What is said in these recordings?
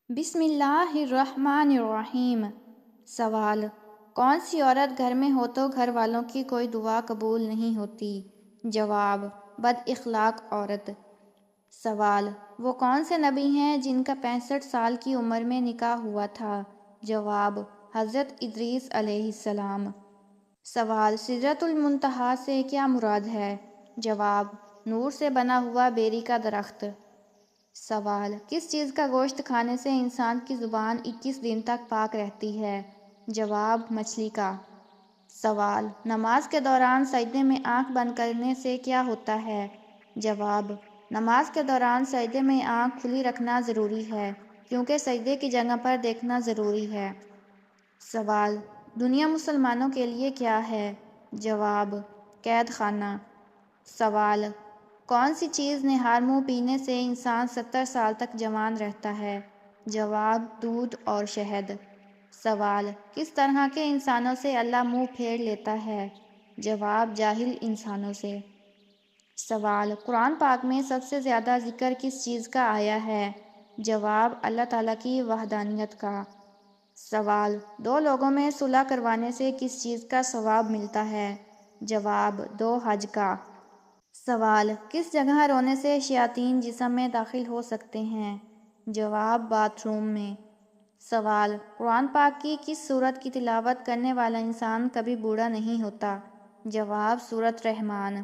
بسم اللہ الرحمن الرحیم۔ سوال: کون سی عورت گھر میں ہو تو گھر والوں کی کوئی دعا قبول نہیں ہوتی؟ جواب: بد اخلاق عورت۔ سوال: وہ کون سے نبی ہیں جن کا 65 سال کی عمر میں نکاح ہوا تھا؟ جواب: حضرت ادریس علیہ السلام۔ سوال: سدرۃ المنتہا سے کیا مراد ہے؟ جواب: نور سے بنا ہوا بیری کا درخت۔ سوال: کس چیز کا گوشت کھانے سے انسان کی زبان 21 دن تک پاک رہتی ہے؟ جواب: مچھلی کا۔ سوال: نماز کے دوران سجدے میں آنکھ بند کرنے سے کیا ہوتا ہے؟ جواب: نماز کے دوران سجدے میں آنکھ کھلی رکھنا ضروری ہے کیونکہ سجدے کی جگہ پر دیکھنا ضروری ہے۔ سوال: دنیا مسلمانوں کے لیے کیا ہے؟ جواب: قید خانہ۔ سوال: کون سی چیز نہار منہ پینے سے انسان 70 سال تک جوان رہتا ہے؟ جواب: دودھ اور شہد۔ سوال: کس طرح کے انسانوں سے اللہ منہ پھیر لیتا ہے؟ جواب: جاہل انسانوں سے۔ سوال: قرآن پاک میں سب سے زیادہ ذکر کس چیز کا آیا ہے؟ جواب: اللہ تعالیٰ کی وحدانیت کا۔ سوال: دو لوگوں میں صلح کروانے سے کس چیز کا ثواب ملتا ہے؟ جواب: 2 حج کا۔ سوال: کس جگہ رونے سے شیاطین جسم میں داخل ہو سکتے ہیں؟ جواب: باتھ روم میں۔ سوال: قرآن پاک کی کس سورت کی تلاوت کرنے والا انسان کبھی بوڑھا نہیں ہوتا؟ جواب: سورۃ رحمان۔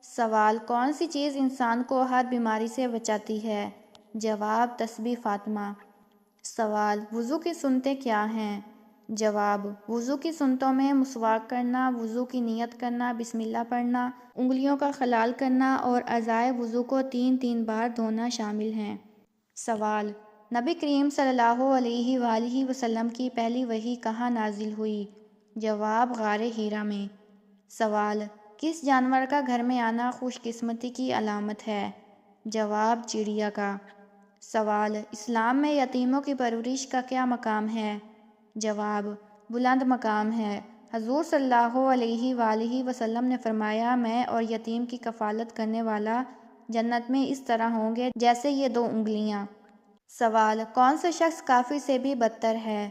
سوال: کون سی چیز انسان کو ہر بیماری سے بچاتی ہے؟ جواب: تسبیح فاطمہ۔ سوال: وضو کی سنتیں کیا ہیں؟ جواب: وضو کی سنتوں میں مسواک کرنا، وضو کی نیت کرنا، بسم اللہ پڑھنا، انگلیوں کا خلال کرنا اور اعضائے وضو کو 3 بار دھونا شامل ہیں۔ سوال: نبی کریم صلی اللہ علیہ وآلہ وسلم کی پہلی وحی کہاں نازل ہوئی؟ جواب: غار حرا میں۔ سوال: کس جانور کا گھر میں آنا خوش قسمتی کی علامت ہے؟ جواب: چڑیا کا۔ سوال: اسلام میں یتیموں کی پرورش کا کیا مقام ہے؟ جواب: بلند مقام ہے۔ حضور صلی اللہ علیہ وآلہ وسلم نے فرمایا: میں اور یتیم کی کفالت کرنے والا جنت میں اس طرح ہوں گے جیسے یہ 2 انگلیاں۔ سوال: کون سا شخص کافر سے بھی بدتر ہے؟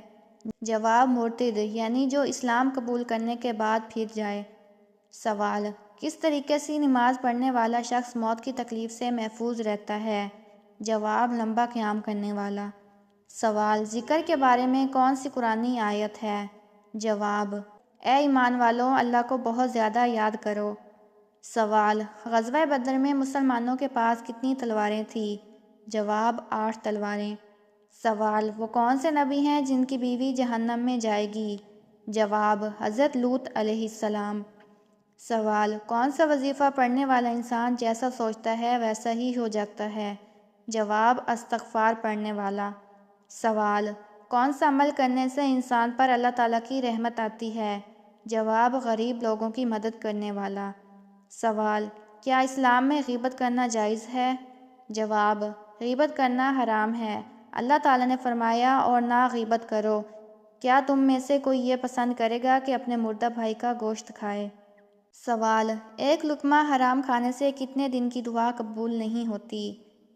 جواب: مرتد، یعنی جو اسلام قبول کرنے کے بعد پھر جائے۔ سوال: کس طریقے سے نماز پڑھنے والا شخص موت کی تکلیف سے محفوظ رہتا ہے؟ جواب: لمبا قیام کرنے والا۔ سوال: ذکر کے بارے میں کون سی قرآنی آیت ہے؟ جواب: اے ایمان والو، اللہ کو بہت زیادہ یاد کرو۔ سوال: غزوہ بدر میں مسلمانوں کے پاس کتنی تلواریں تھیں؟ جواب: 8 تلواریں۔ سوال: وہ کون سے نبی ہیں جن کی بیوی جہنم میں جائے گی؟ جواب: حضرت لوط علیہ السلام۔ سوال: کون سا وظیفہ پڑھنے والا انسان جیسا سوچتا ہے ویسا ہی ہو جاتا ہے؟ جواب: استغفار پڑھنے والا۔ سوال: کون سا عمل کرنے سے انسان پر اللہ تعالیٰ کی رحمت آتی ہے؟ جواب: غریب لوگوں کی مدد کرنے والا۔ سوال: کیا اسلام میں غیبت کرنا جائز ہے؟ جواب: غیبت کرنا حرام ہے۔ اللہ تعالیٰ نے فرمایا: اور نہ غیبت کرو۔ کیا تم میں سے کوئی یہ پسند کرے گا کہ اپنے مردہ بھائی کا گوشت کھائے؟ سوال: ایک لقمہ حرام کھانے سے کتنے دن کی دعا قبول نہیں ہوتی؟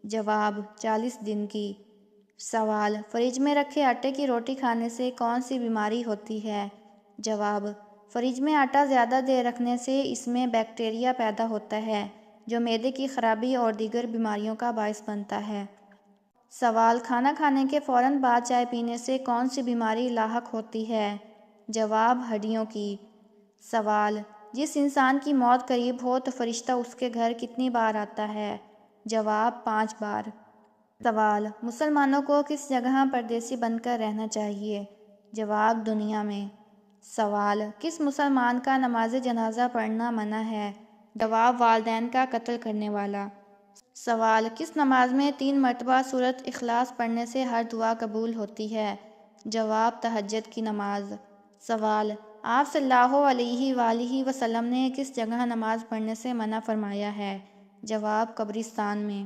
جواب: 40 دن کی۔ سوال: فریج میں رکھے آٹے کی روٹی کھانے سے کون سی بیماری ہوتی ہے؟ جواب: فریج میں آٹا زیادہ دیر رکھنے سے اس میں بیکٹیریا پیدا ہوتا ہے جو معدے کی خرابی اور دیگر بیماریوں کا باعث بنتا ہے۔ سوال: کھانا کھانے کے فوراً بعد چائے پینے سے کون سی بیماری لاحق ہوتی ہے؟ جواب: ہڈیوں کی۔ سوال: جس انسان کی موت قریب ہو تو فرشتہ اس کے گھر کتنی بار آتا ہے؟ جواب: 5 بار۔ سوال: مسلمانوں کو کس جگہ پردیسی بن کر رہنا چاہیے؟ جواب: دنیا میں۔ سوال: کس مسلمان کا نماز جنازہ پڑھنا منع ہے؟ جواب: والدین کا قتل کرنے والا۔ سوال: کس نماز میں 3 مرتبہ سورۃ اخلاص پڑھنے سے ہر دعا قبول ہوتی ہے؟ جواب: تہجد کی نماز۔ سوال: آپ صلی اللہ علیہ وآلہ وسلم نے کس جگہ نماز پڑھنے سے منع فرمایا ہے؟ جواب: قبرستان میں۔